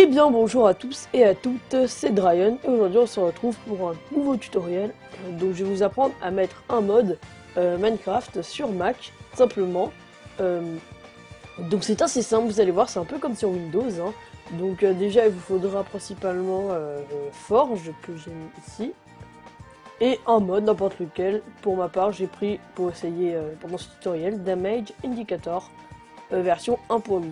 Eh bien bonjour à tous et à toutes, c'est Dryan et aujourd'hui on se retrouve pour un nouveau tutoriel. Donc je vais vous apprendre à mettre un mode Minecraft sur Mac, simplement. Donc c'est assez simple, vous allez voir, c'est un peu comme sur Windows. Hein. Donc déjà il vous faudra principalement Forge que j'ai mis ici. Et un mode, n'importe lequel. Pour ma part j'ai pris pour essayer pendant ce tutoriel Damage Indicator version 1.8.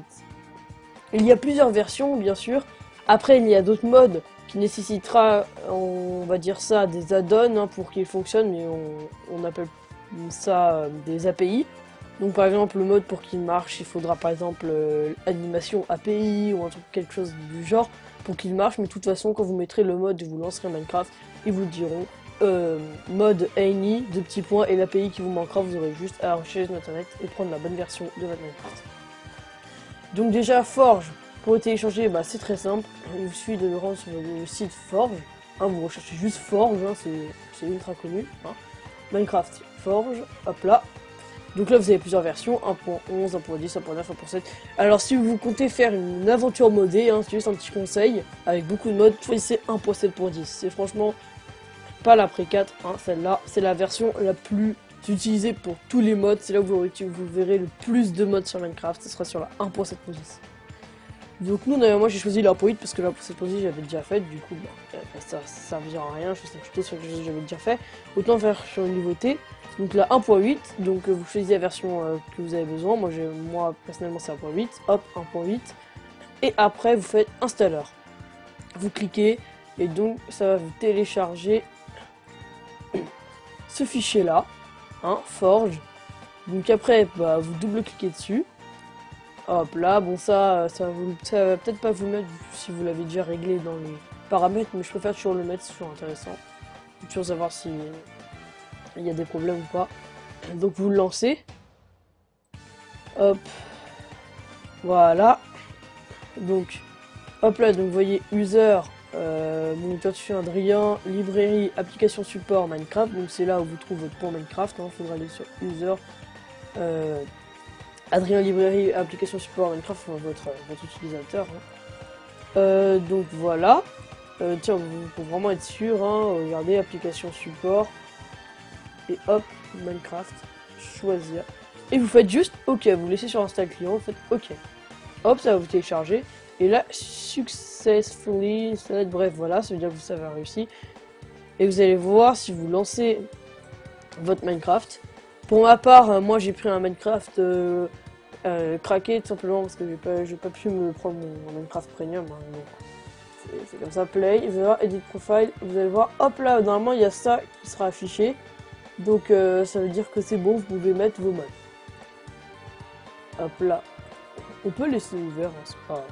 Il y a plusieurs versions, bien sûr. Après, il y a d'autres modes qui nécessitera, on va dire ça, des add-ons hein, pour qu'ils fonctionnent, mais on appelle ça des API. Donc, par exemple, le mode pour qu'il marche, il faudra par exemple animation API ou un truc, quelque chose du genre pour qu'il marche. Mais de toute façon, quand vous mettrez le mode et vous lancerez Minecraft, ils vous diront mode any, deux petits points, et l'API qui vous manquera, vous aurez juste à rechercher sur internet et prendre la bonne version de votre Minecraft. Donc déjà Forge, pour le télécharger, bah, c'est très simple, il vous suffit de le rendre sur le site Forge, hein, vous recherchez juste Forge, hein, c'est ultra connu, hein. Minecraft Forge, hop là. Donc là vous avez plusieurs versions, 1.11, 1.10, 1.9, 1.7. Alors si vous comptez faire une aventure modée, hein, c'est juste un petit conseil, avec beaucoup de modes, choisissez 1.7.10, c'est franchement pas la Pré 4, hein, celle-là, c'est la version la plus utilisée pour tous les modes, c'est là où vous verrez le plus de modes sur Minecraft, ce sera sur la 1.7.10. Donc nous, moi j'ai choisi la 1.8 parce que la 1.7.10 j'avais déjà fait, du coup ça servira à rien, je fais un tuto sur quelque chose que j'avais déjà fait, autant faire sur une nouveauté. Donc la 1.8, donc vous choisissez la version que vous avez besoin, moi personnellement c'est 1.8, hop 1.8, et après vous faites installeur. Vous cliquez, et donc ça va vous télécharger ce fichier là, hein, Forge. Donc après, bah, vous double-cliquez dessus. Hop là, bon ça va peut-être pas vous mettre si vous l'avez déjà réglé dans les paramètres, mais je préfère toujours le mettre, c'est toujours intéressant. Faut toujours savoir si il y a des problèmes ou pas. Donc vous le lancez. Hop. Voilà. Donc, hop là, donc vous voyez user, moniteur dessus Adrien, librairie, application support Minecraft. Donc c'est là où vous trouvez votre pont Minecraft. Il faudra aller sur user. Adrien librairie, application support Minecraft, votre utilisateur. Hein. Donc voilà. Tiens, pour vraiment être sûr, hein, regardez application support. Et hop, Minecraft, choisir. Et vous faites juste OK, vous laissez sur install client, vous faites OK. Hop, ça va vous télécharger. Et là, successfully, bref, voilà, ça veut dire que vous avez réussi. Et vous allez voir si vous lancez votre Minecraft. Pour ma part, moi j'ai pris un Minecraft craqué tout simplement parce que j'ai pas pu me prendre mon Minecraft Premium. Hein, c'est comme ça, play, vous allez voir, edit profile, vous allez voir, hop là, normalement il y a ça qui sera affiché. Donc ça veut dire que c'est bon, vous pouvez mettre vos modes. Hop là. On peut laisser ouvert, hein, c'est pas...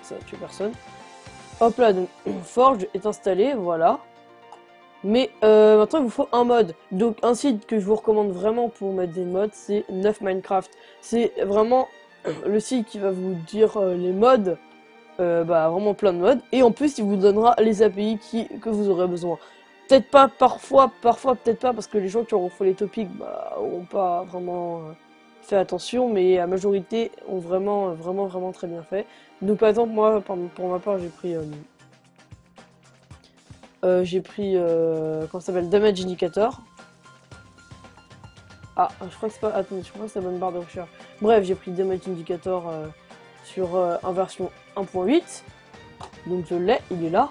Ça tue personne. Hop là, donc Forge est installé, voilà. Mais maintenant, il vous faut un mode. Donc, un site que je vous recommande vraiment pour mettre des mods, c'est 9 Minecraft. C'est vraiment le site qui va vous dire les mods, bah vraiment plein de mods. Et en plus, il vous donnera les API que vous aurez besoin. Peut-être pas parfois peut-être pas, parce que les gens qui auront fait les topics, bah, auront pas vraiment fait attention, mais la majorité ont vraiment très bien fait. Donc, par exemple, moi, pour ma part, j'ai pris comment ça s'appelle, Damage Indicator. Ah, je crois que c'est pas... Attendez, je crois que c'est la bonne barre de recherche. Bref, j'ai pris Damage Indicator sur en version 1.8. Donc je l'ai, il est là.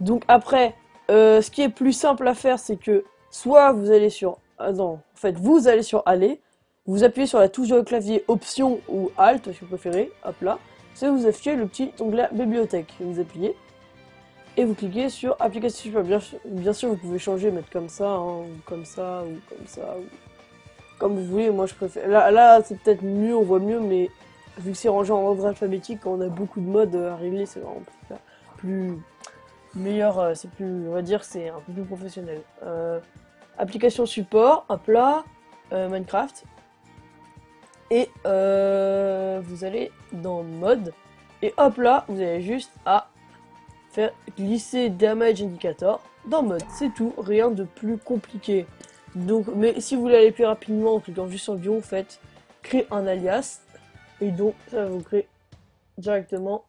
Donc après, ce qui est plus simple à faire, c'est que soit vous allez sur... non, en fait, vous allez sur Aller, vous appuyez sur la touche de clavier Option ou Alt, si vous préférez, hop là. C'est vous affichez le petit onglet Bibliothèque. Vous appuyez. Et vous cliquez sur application support. Bien sûr, vous pouvez changer, mettre comme ça, hein, ou comme ça, ou comme ça, ou comme vous voulez. Moi, je préfère. Là c'est peut-être mieux, on voit mieux, mais vu que c'est rangé en ordre alphabétique, quand on a beaucoup de modes à régler, c'est vraiment plus meilleur. C'est plus, on va dire, c'est un peu plus professionnel. Application support, hop là, Minecraft. Et vous allez dans mode. Et hop là, vous allez juste à faire glisser Damage Indicator dans mode, c'est tout, rien de plus compliqué. Donc, mais si vous voulez aller plus rapidement en cliquant juste sur le bouton, faites créer un alias et donc ça va vous créer directement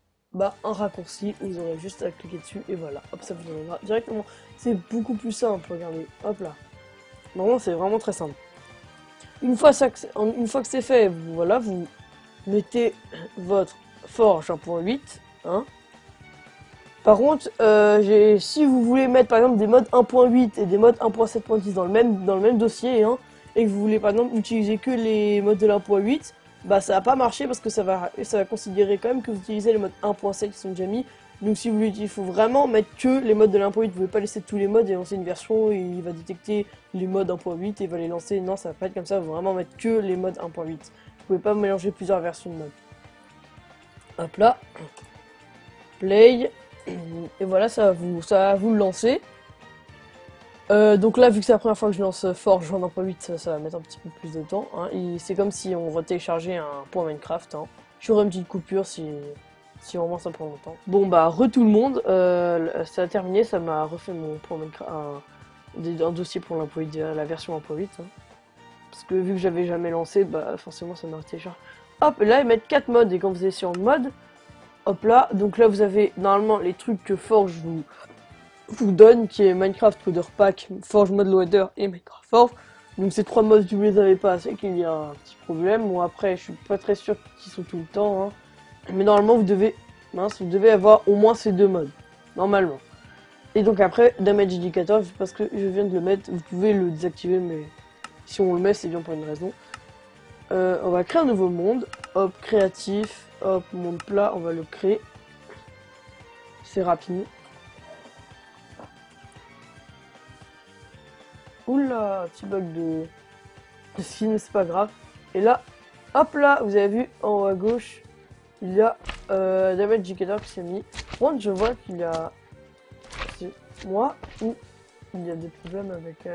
un raccourci, vous aurez juste à cliquer dessus et voilà, hop, ça vous donnera directement. C'est beaucoup plus simple, regardez, hop là. Normalement, c'est vraiment très simple. Une fois que c'est fait, voilà, vous mettez votre forge 1.8, hein. Par contre, si vous voulez mettre par exemple des modes 1.8 et des modes 1.7.10 dans le même dossier, hein, et que vous voulez par exemple utiliser que les modes de l'1.8, bah ça va pas marcher parce que ça va considérer quand même que vous utilisez les modes 1.7 qui sont déjà mis. Donc si vous voulez, il faut vraiment mettre que les modes de l'1.8, vous pouvez pas laisser tous les modes et lancer une version et il va détecter les modes 1.8 et il va les lancer. Non, ça va pas être comme ça, il faut vraiment mettre que les modes 1.8. Vous pouvez pas mélanger plusieurs versions de modes. Hop là, play. Et voilà, ça va vous le lancer. Donc là, vu que c'est la première fois que je lance Forge en 1.8, ça va mettre un petit peu plus de temps. Hein. C'est comme si on retéléchargeait un point Minecraft. Hein. J'aurai une petite coupure si vraiment ça prend longtemps. Bon bah, tout le monde, ça a terminé, ça m'a refait mon point Minecraft, un dossier pour la version 1.8. Hein. Parce que vu que j'avais jamais lancé, bah forcément ça m'a retéléchargé. Hop, là ils mettent 4 modes et quand vous allez sur mode, hop là, donc là vous avez normalement les trucs que Forge vous donne, qui est Minecraft Coder Pack, Forge Mode Loader et Minecraft Forge. Donc ces 3 modes, si vous les avez pas, c'est qu'il y a un petit problème. Bon après, je suis pas très sûr qu'ils sont tout le temps, hein. Mais normalement vous devez avoir au moins ces 2 modes, normalement. Et donc après, Damage Indicator, parce que je viens de le mettre, vous pouvez le désactiver, mais si on le met, c'est bien pour une raison. On va créer un nouveau monde, hop, créatif, hop, monde plat, on va le créer. C'est rapide. Oula, petit bug de skin, c'est pas grave. Et là, hop là, vous avez vu en haut à gauche, il y a Damage Indicator qui s'est mis. Par contre, je vois qu'il y a... C'est moi ou il y a des problèmes avec...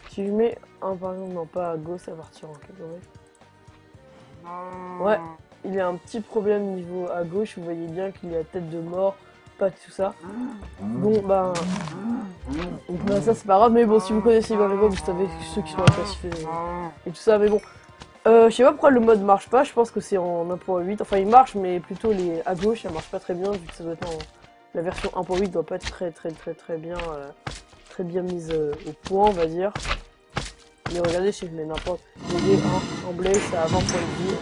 Si je mets un par exemple, non pas à gauche, ça va partir en catégorie. Ouais, il y a un petit problème niveau à gauche, vous voyez bien qu'il y a tête de mort, pas tout ça. Bon bah... ça c'est pas grave, mais bon, si vous connaissez bien les modes, vous savez ceux qui sont classifiés et tout ça, mais bon. Je sais pas pourquoi le mode marche pas, je pense que c'est en 1.8, enfin il marche, mais plutôt les à gauche, ça marche pas très bien, vu que ça doit être la version 1.8 doit pas être très bien mise au point, on va dire. Mais regardez, si je mets n'importe en blaze, ça a 20 points de vie.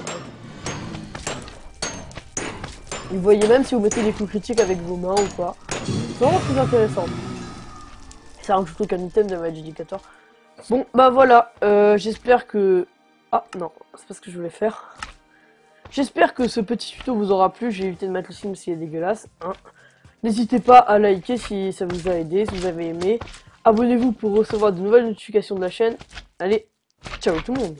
Et vous voyez même si vous mettez des coups critiques avec vos mains ou pas. C'est vraiment plus intéressant. Ça rajoute un item de Damage Indicator. Bon, bah voilà, j'espère que... Ah, non, c'est pas ce que je voulais faire. J'espère que ce petit tuto vous aura plu, j'ai évité de mettre le film s'il est dégueulasse. Hein. N'hésitez pas à liker si ça vous a aidé, si vous avez aimé. Abonnez-vous pour recevoir de nouvelles notifications de la chaîne. Allez, ciao tout le monde!